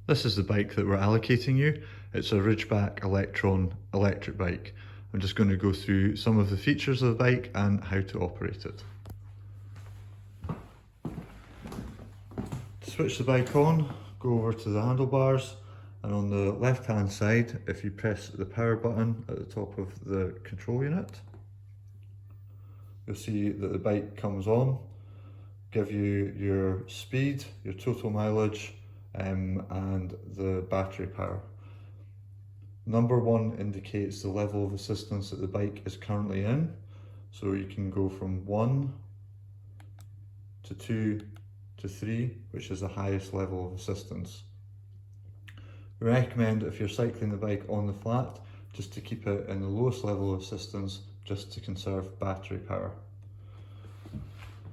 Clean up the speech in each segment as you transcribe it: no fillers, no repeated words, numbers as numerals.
This is the bike that we're allocating you. It's a Ridgeback Electron electric bike. I'm just going to go through some of the features of the bike and how to operate it. To switch the bike on, go over to the handlebars, and on the left hand side, if you press the power button at the top of the control unit, you'll see that the bike comes on, give you your speed, your total mileage, and the battery power. Number 1 indicates the level of assistance that the bike is currently in. So you can go from 1 to 2 to 3, which is the highest level of assistance. We recommend, if you're cycling the bike on the flat, just to keep it in the lowest level of assistance, just to conserve battery power.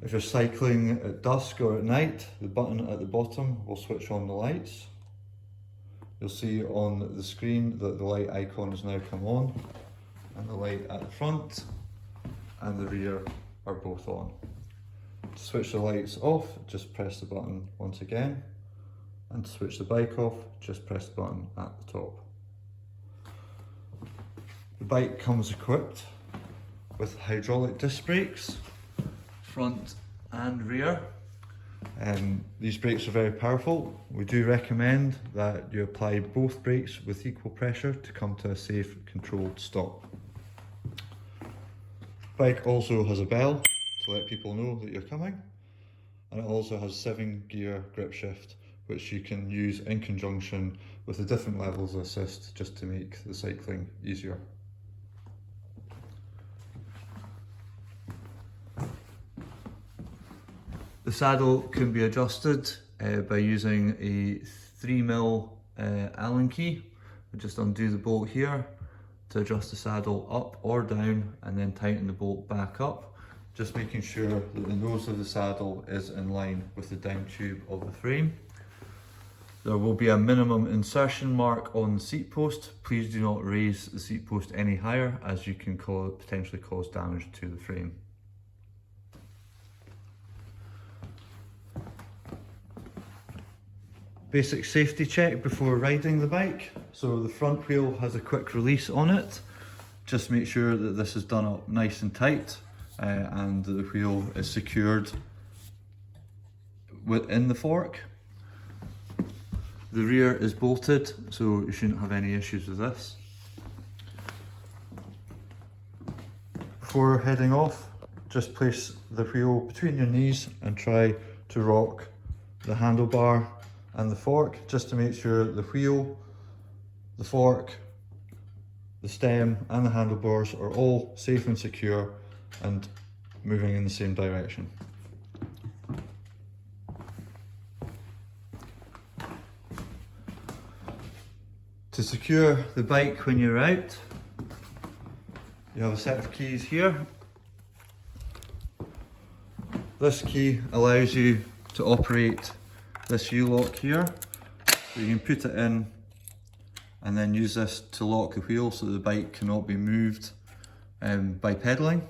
If you're cycling at dusk or at night, the button at the bottom will switch on the lights. You'll see on the screen that the light icon has now come on, and the light at the front and the rear are both on. To switch the lights off, just press the button once again, and to switch the bike off, just press the button at the top. The bike comes equipped with hydraulic disc brakes, front and rear. These brakes are very powerful. We do recommend that you apply both brakes with equal pressure to come to a safe, controlled stop. The bike also has a bell to let people know that you're coming, and it also has 7-gear grip shift, which you can use in conjunction with the different levels of assist just to make the cycling easier. The saddle can be adjusted by using a 3mm Allen key. We just undo the bolt here to adjust the saddle up or down, and then tighten the bolt back up, just making sure that the nose of the saddle is in line with the down tube of the frame. There will be a minimum insertion mark on the seat post. Please do not raise the seat post any higher, as you can potentially cause damage to the frame. Basic safety check before riding the bike. So the front wheel has a quick release on it. Just make sure that this is done up nice and tight, and the wheel is secured within the fork. The rear is bolted, so you shouldn't have any issues with this. Before heading off, just place the wheel between your knees and try to rock the handlebar and the fork, just to make sure the wheel, the fork, the stem and the handlebars are all safe and secure and moving in the same direction. To secure the bike when you're out, you have a set of keys here. This key allows you to operate this U-lock here. So you can put it in and then use this to lock the wheel so the bike cannot be moved by pedalling.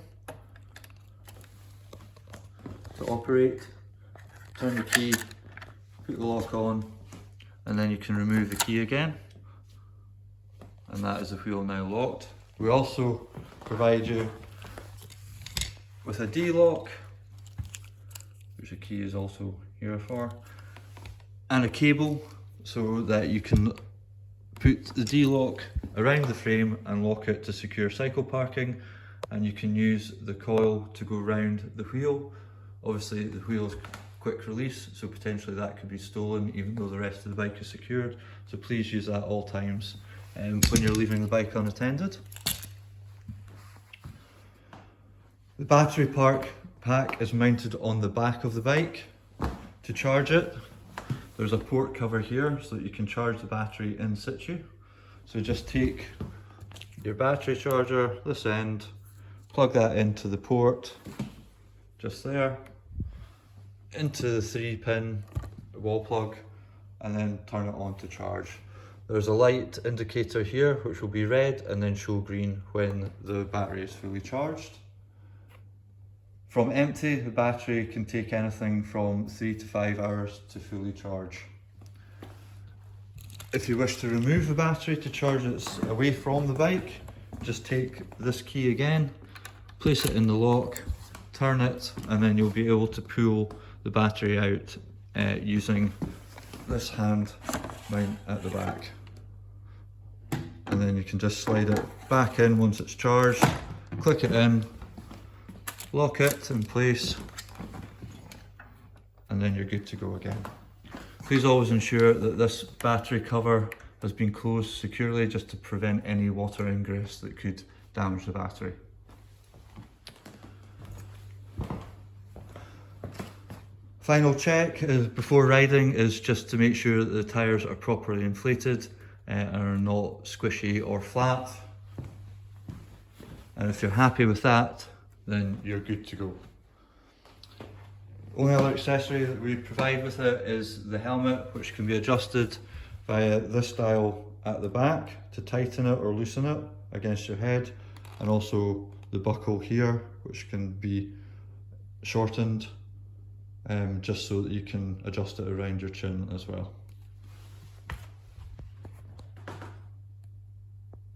To operate, turn the key, put the lock on, and then you can remove the key again. And that is the wheel now locked. We also provide you with a D-lock, which the key is also here for, and a cable so that you can put the D-lock around the frame and lock it to secure cycle parking, and you can use the coil to go round the wheel. Obviously the wheel is quick release, so potentially that could be stolen even though the rest of the bike is secured, so please use that at all times when you're leaving the bike unattended. The battery pack is mounted on the back of the bike. To charge it, there's a port cover here so that you can charge the battery in situ. So just take your battery charger, this end, plug that into the port, just there, into the 3-pin wall plug, and then turn it on to charge. There's a light indicator here which will be red and then show green when the battery is fully charged. From empty, the battery can take anything from 3 to 5 hours to fully charge. If you wish to remove the battery to charge it away from the bike, just take this key again, place it in the lock, turn it, and then you'll be able to pull the battery out using this hand mount at the back. And then you can just slide it back in once it's charged, click it in, lock it in place, and then you're good to go again. Please always ensure that this battery cover has been closed securely just to prevent any water ingress that could damage the battery. Final check before riding is just to make sure that the tyres are properly inflated and are not squishy or flat. And if you're happy with that, then you're good to go. Only other accessory that we provide with it is the helmet, which can be adjusted via this dial at the back to tighten it or loosen it against your head, and also the buckle here, which can be shortened just so that you can adjust it around your chin as well.